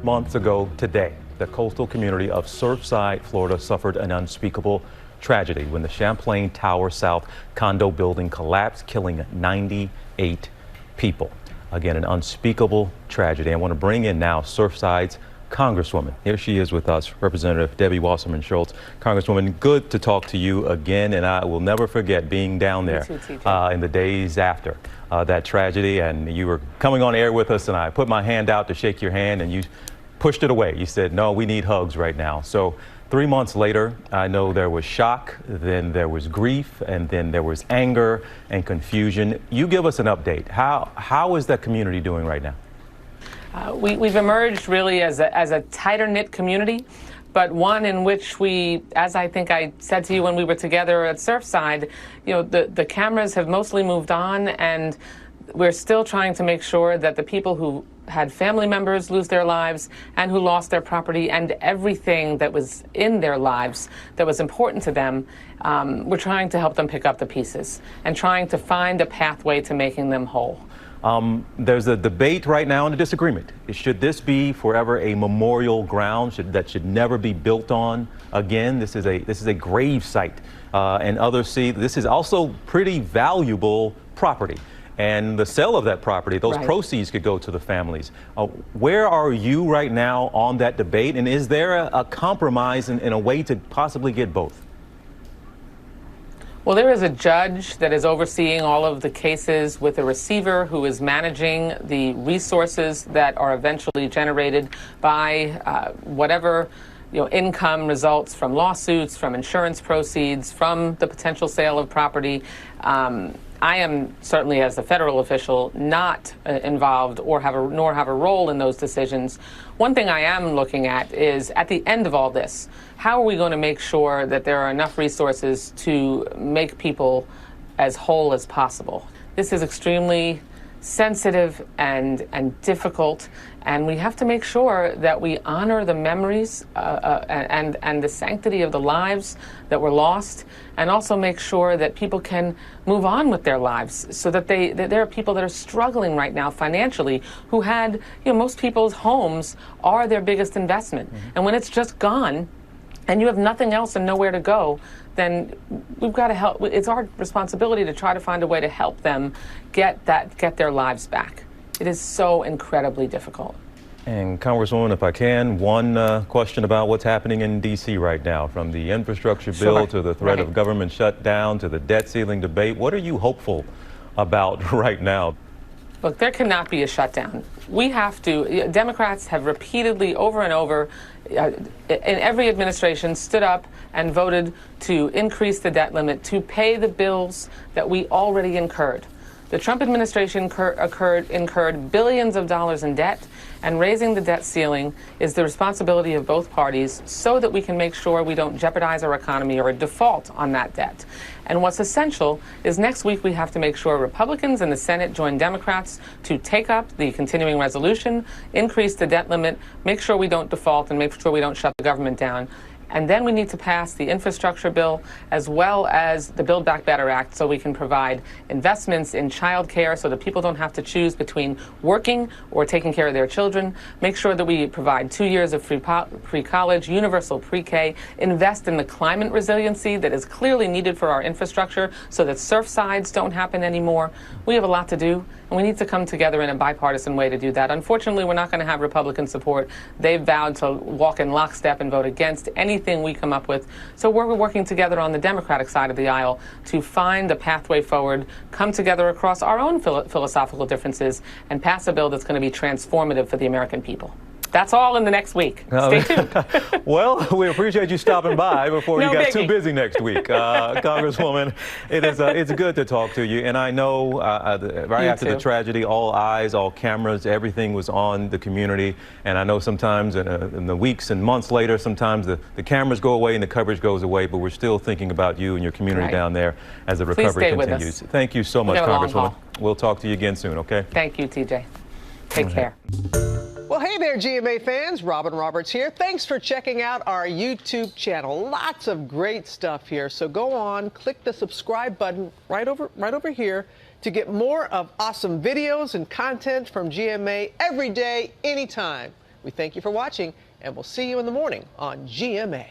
Months ago today, the coastal community of Surfside, Florida suffered an unspeakable tragedy when the Champlain Tower South condo building collapsed, killing 98 people. Again, an unspeakable tragedy. I want to bring in now Surfside's Congresswoman. Here she is with us, Representative Debbie Wasserman Schultz. Congresswoman, good to talk to you again, and I will never forget being down there in the days after that tragedy, and you were coming on air with us, and I put my hand out to shake your hand, and you pushed it away. You said, no, we need hugs right now. So 3 months later, I know there was shock, then there was grief, and then there was anger and confusion. You give us an update. How is that community doing right now? We've emerged really as a tighter-knit community, but one in which we, as I think I said to you when we were together at Surfside, you know, the cameras have mostly moved on, and we're still trying to make sure that the people who had family members lose their lives and who lost their property and everything that was in their lives that was important to them, we're trying to help them pick up the pieces and trying to find a pathway to making them whole. There's a debate right now and a disagreement. Should this be forever a memorial ground that should never be built on again? This is a grave site, and others see this is also pretty valuable property. And the sale of that property, those proceeds could go to the families. Where are you right now on that debate? And is there a compromise in a way to possibly get both? Well, there is a judge that is overseeing all of the cases with a receiver who is managing the resources that are eventually generated by whatever income results from lawsuits, from insurance proceeds, from the potential sale of property. I am certainly, as a federal official, not involved nor have a role in those decisions. One thing I am looking at is, at the end of all this, how are we going to make sure that there are enough resources to make people as whole as possible? This is extremely sensitive and difficult, and we have to make sure that we honor the memories and the sanctity of the lives that were lost, and also make sure that people can move on with their lives, so that there are people that are struggling right now financially who had, most people's homes are their biggest investment. And when it's just gone and you have nothing else and nowhere to go, then we've got to help. It's our responsibility to try to find a way to help them get their lives back. It is so incredibly difficult. And Congresswoman, if I can, one question about what's happening in D.C. right now, from the infrastructure bill to the threat of government shutdown to the debt ceiling debate. What are you hopeful about right now? Look, there cannot be a shutdown. We have to. Democrats have repeatedly, over and over, in every administration, stood up and voted to increase the debt limit to pay the bills that we already incurred. The Trump administration incurred billions of dollars in debt, and raising the debt ceiling is the responsibility of both parties so that we can make sure we don't jeopardize our economy or default on that debt. And what's essential is next week we have to make sure Republicans in the Senate join Democrats to take up the continuing resolution, increase the debt limit, make sure we don't default, and make sure we don't shut the government down. And then we need to pass the infrastructure bill as well as the Build Back Better Act, so we can provide investments in child care so that people don't have to choose between working or taking care of their children. Make sure that we provide 2 years of free college, universal pre-K, invest in the climate resiliency that is clearly needed for our infrastructure so that Surfsides don't happen anymore. We have a lot to do, and we need to come together in a bipartisan way to do that. Unfortunately, we're not going to have Republican support. They've vowed to walk in lockstep and vote against anything we come up with. So we're working together on the Democratic side of the aisle to find a pathway forward, come together across our own philosophical differences, and pass a bill that's going to be transformative for the American people. That's all in the next week. Stay tuned. Well, we appreciate you stopping by before you got too busy next week. Congresswoman, it's good to talk to you. And I know after the tragedy, all eyes, all cameras, everything was on the community. And I know sometimes in the weeks and months later, sometimes the cameras go away and the coverage goes away, but we're still thinking about you and your community down there as the recovery continues. Thank you so much, Congresswoman. We'll talk to you again soon, okay? Thank you, TJ. Take care. Well, hey there, GMA fans. Robin Roberts here. Thanks for checking out our YouTube channel. Lots of great stuff here. So go on, click the subscribe button right over here to get more of awesome videos and content from GMA every day, anytime. We thank you for watching, and we'll see you in the morning on GMA.